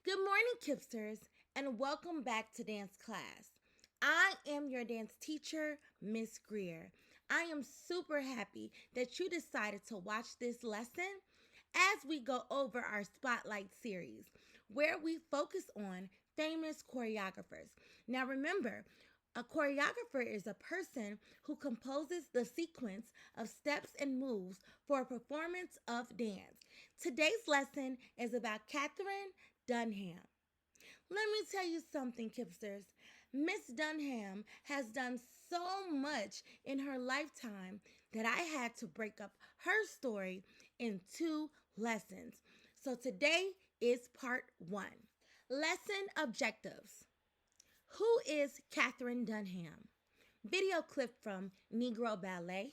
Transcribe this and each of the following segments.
Good morning, Kipsters, and welcome back to dance class. I am your dance teacher, Miss Greer. I am super happy that you decided to watch this lesson as we go over our Spotlight series, where we focus on famous choreographers. Now, remember, a choreographer is a person who composes the sequence of steps and moves for a performance of dance. Today's lesson is about Katherine Dunham. Let me tell you something, Kipsters. Miss Dunham has done so much in her lifetime that I had to break up her story in two lessons. So today is part one. Lesson objectives. Who is Katherine Dunham? Video clip from Negro Ballet.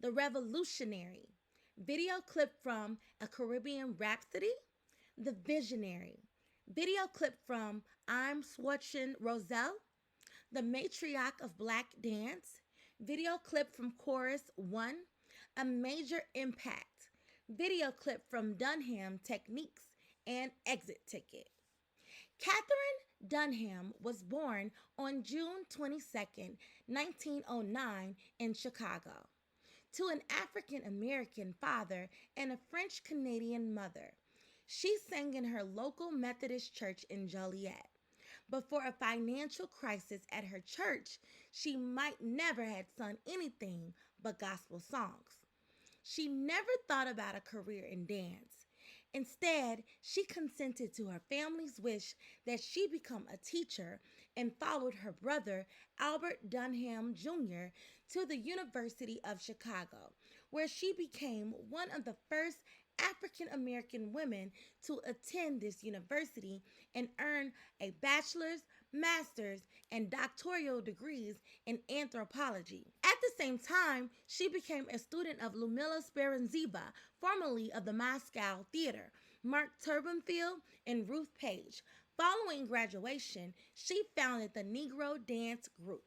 The Revolutionary. Video clip from A Caribbean Rhapsody. The Visionary. Video clip from I'm Swatching Roselle. The Matriarch of Black Dance. Video clip from Chorus 1. A Major Impact. Video clip from Dunham Techniques and Exit Ticket. Katherine Dunham was born on June 22nd, 1909, in Chicago, to an African American father and a French Canadian mother. She sang in her local Methodist church in Joliet. Before a financial crisis at her church, she might never had sung anything but gospel songs. She never thought about a career in dance. Instead, she consented to her family's wish that she become a teacher and followed her brother, Albert Dunham Jr., to the University of Chicago, where she became one of the first African American women to attend this university and earn a bachelor's, master's, and doctoral degrees in anthropology. At the same time, she became a student of Ludmila Speranzeva, formerly of the Moscow Theater, Mark Turbanfield, and Ruth Page. Following graduation, she founded the Negro Dance Group.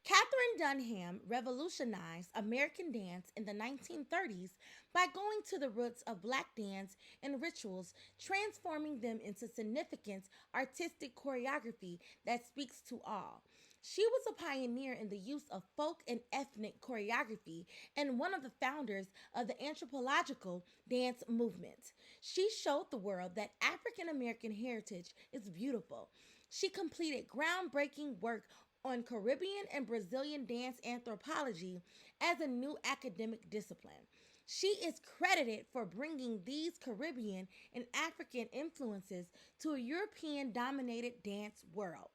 Katherine Dunham revolutionized American dance in the 1930s by going to the roots of black dance and rituals, transforming them into significant artistic choreography that speaks to all. She was a pioneer in the use of folk and ethnic choreography and one of the founders of the anthropological dance movement. She showed the world that African American heritage is beautiful. She completed groundbreaking work on Caribbean and Brazilian dance anthropology as a new academic discipline. She is credited for bringing these Caribbean and African influences to a European dominated dance world.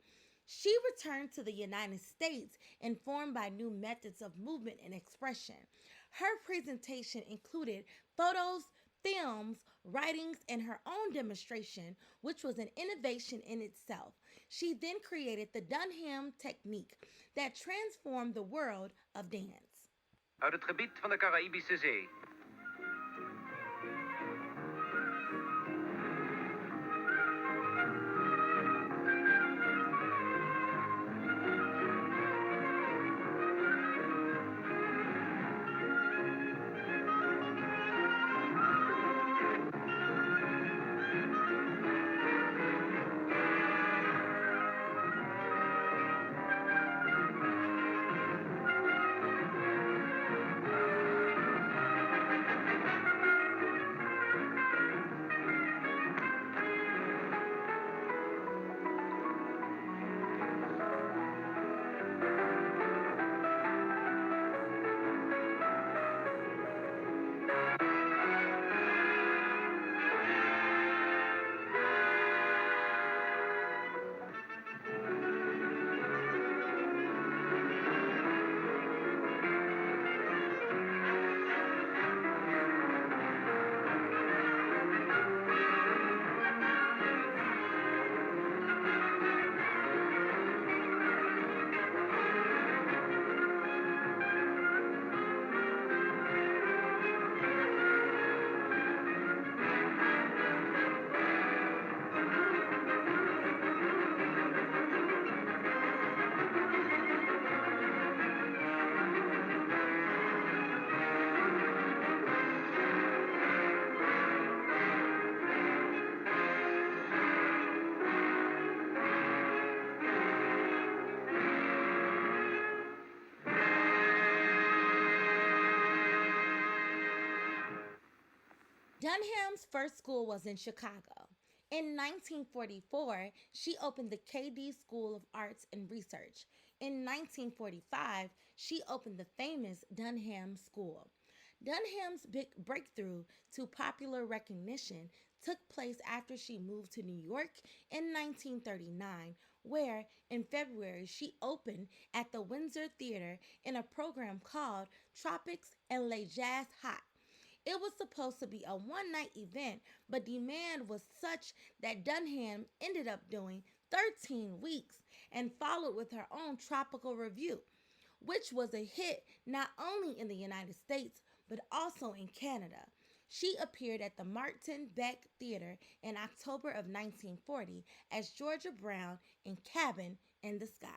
She returned to the United States informed by new methods of movement and expression. Her presentation included photos, films, writings, and her own demonstration, which was an innovation in itself. She then created the Dunham technique that transformed the world of dance. Uit het gebied van de Caraïbische Zee. Dunham's first school was in Chicago. In 1944, she opened the KD School of Arts and Research. In 1945, she opened the famous Dunham School. Dunham's big breakthrough to popular recognition took place after she moved to New York in 1939, where in February she opened at the Windsor Theater in a program called Tropics and Le Jazz Hot. It was supposed to be a one night event, but demand was such that Dunham ended up doing 13 weeks and followed with her own tropical review, which was a hit not only in the United States but also in Canada. She appeared at the Martin Beck Theater in October of 1940 as Georgia Brown in Cabin in the Sky.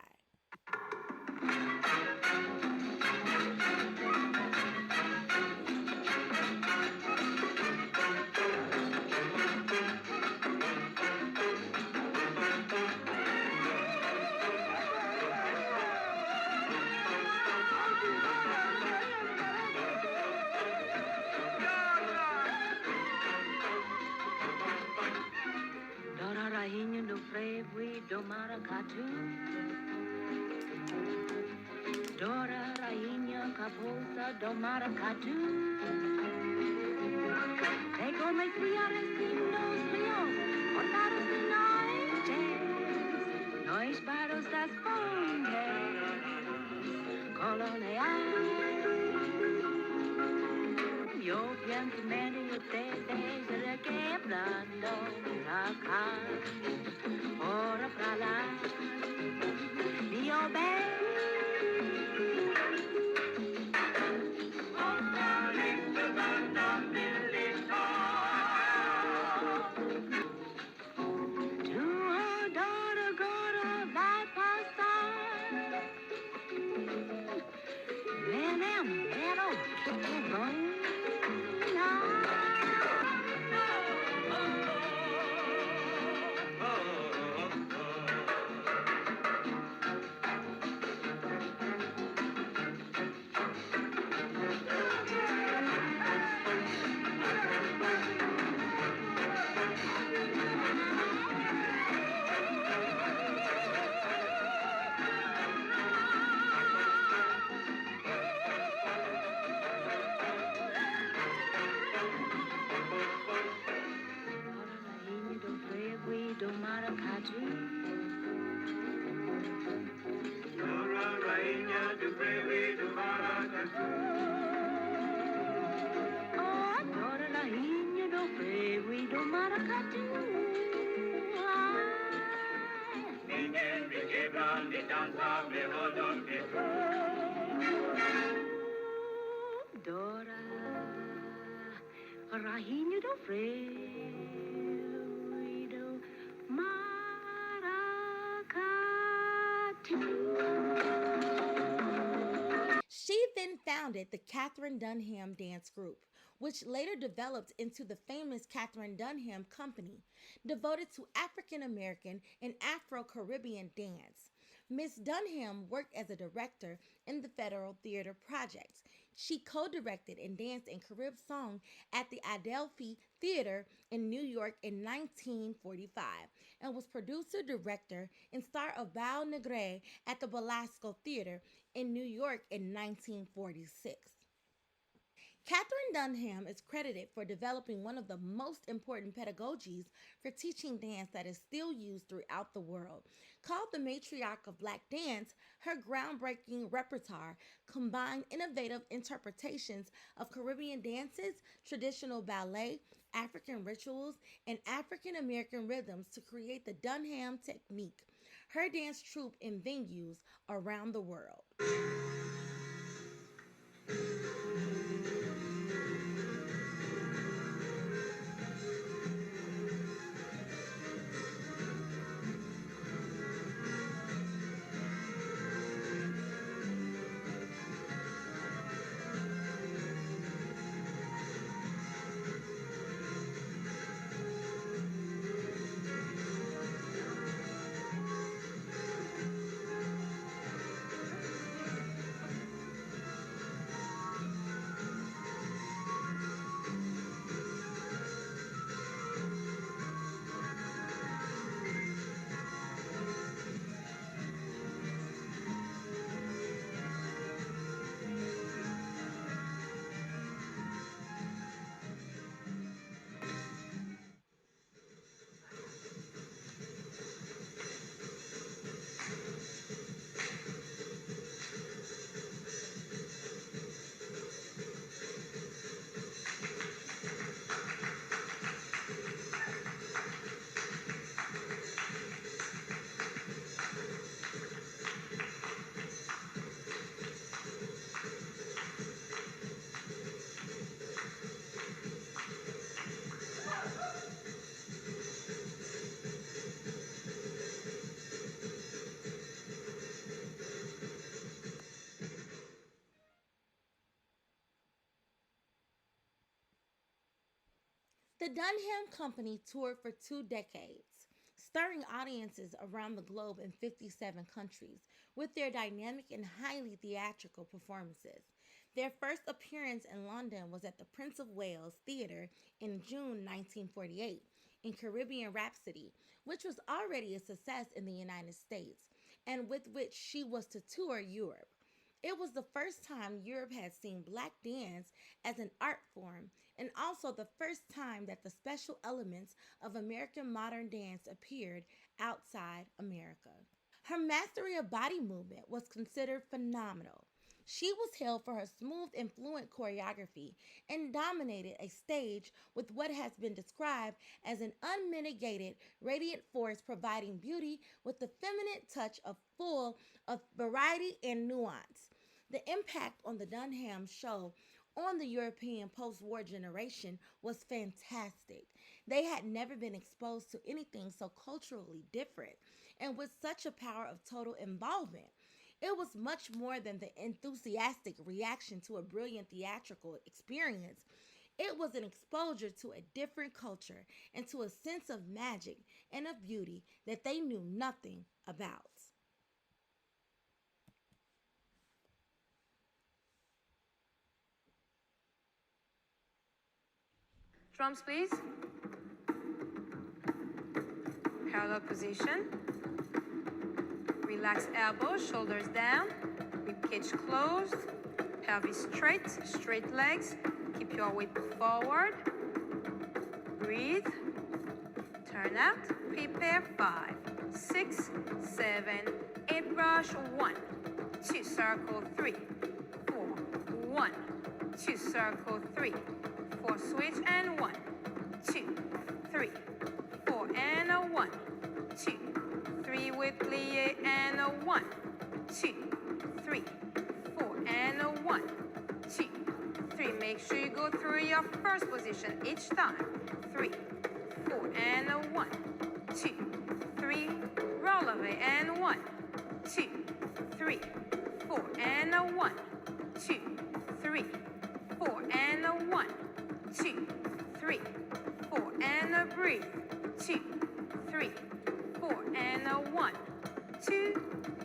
Rainha do frevo e do maracatu. Dora rainha caposa do maracatu. Pegou me criaram nos leões, cortaram de nós barros das pontes coloniais. Yo pienso medio ustedes requebrando acá, ora pra lá, yo ven. Tua dora agora vai passar, veneno que tu bom. Do maracatu. Dora rainha do frevo do maracatu. Oh, Dora rainha do frevo do maracatu. Ninguém me quebra, me dança, me roda, me Dora rainha do frevo. She then founded the Katherine Dunham Dance Group, which later developed into the famous Katherine Dunham Company, devoted to African American and Afro-Caribbean dance. Ms. Dunham worked as a director in the Federal Theater Project. She co-directed and danced in Carib song at the Adelphi Theater in New York in 1945 and was producer, director, and star of Bal Negre at the Belasco Theater in New York in 1946. Katherine Dunham is credited for developing one of the most important pedagogies for teaching dance that is still used throughout the world. Called the matriarch of Black dance, her groundbreaking repertoire combined innovative interpretations of Caribbean dances, traditional ballet, African rituals, and African American rhythms to create the Dunham technique. Her dance troupe in venues around the world. The Dunham Company toured for 2 decades, stirring audiences around the globe in 57 countries with their dynamic and highly theatrical performances. Their first appearance in London was at the Prince of Wales Theatre in June 1948 in Caribbean Rhapsody, which was already a success in the United States and with which she was to tour Europe. It was the first time Europe had seen black dance as an art form, and also the first time that the special elements of American modern dance appeared outside America. Her mastery of body movement was considered phenomenal. She was hailed for her smooth and fluent choreography and dominated a stage with what has been described as an unmitigated, radiant force providing beauty with the feminine touch of full of variety and nuance. The impact on the Dunham show on the European post war generation was fantastic. They had never been exposed to anything so culturally different and with such a power of total involvement. It was much more than the enthusiastic reaction to a brilliant theatrical experience. It was an exposure to a different culture and to a sense of magic and of beauty that they knew nothing about. Drums, please. Parallel position. Relax elbows, shoulders down. Ribcage closed. Pelvis straight, straight legs. Keep your weight forward. Breathe. Turn out. Prepare. 5, 6, 7, 8. Brush. 1, 2. Circle. 3, 4. 1, 2. Circle. 3, 4. Switch and 1, 2, 3, 4 and a 1, 2, 3 with plie and a 1, 2, 3, 4 and a 1, 2, 3. Make sure you go through your first position each time. 3, 4 and a 1, 2, 3. Roll away and 1, 2, 3, 4 and a 1, 2, 3, 4 and a 1, 2, 3, 4 and a breathe. 2, 3, 4 and a 1, 2,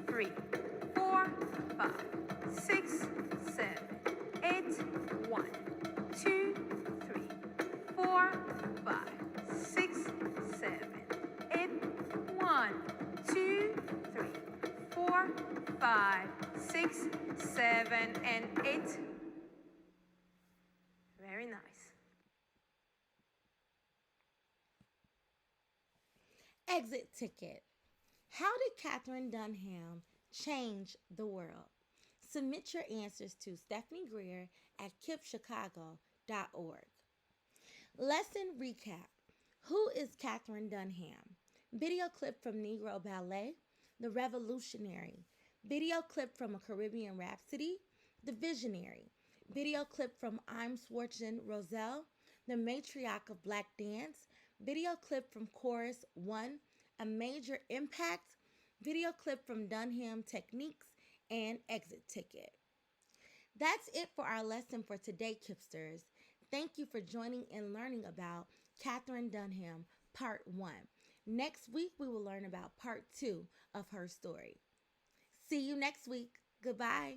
3, 4, 5, 6, 7, 8. 1, 2, 3, 4, 5, 6, 7, 8. 1, 2, 3, 4, 5, 6, 7, and 8. Very nice. Exit ticket. How did Katherine Dunham change the world? Submit your answers to Stephanie Greer at kipchicago.org. Lesson recap. Who is Katherine Dunham? Video clip from Negro Ballet, The Revolutionary. Video clip from A Caribbean Rhapsody, The Visionary. Video clip from I'm Swartzen Roselle, The Matriarch of Black Dance. Video clip from Chorus 1, A Major Impact. Video clip from Dunham Techniques, and Exit Ticket. That's it for our lesson for today, Kipsters. Thank you for joining and learning about Katherine Dunham, Part 1. Next week, we will learn about Part 2 of her story. See you next week. Goodbye.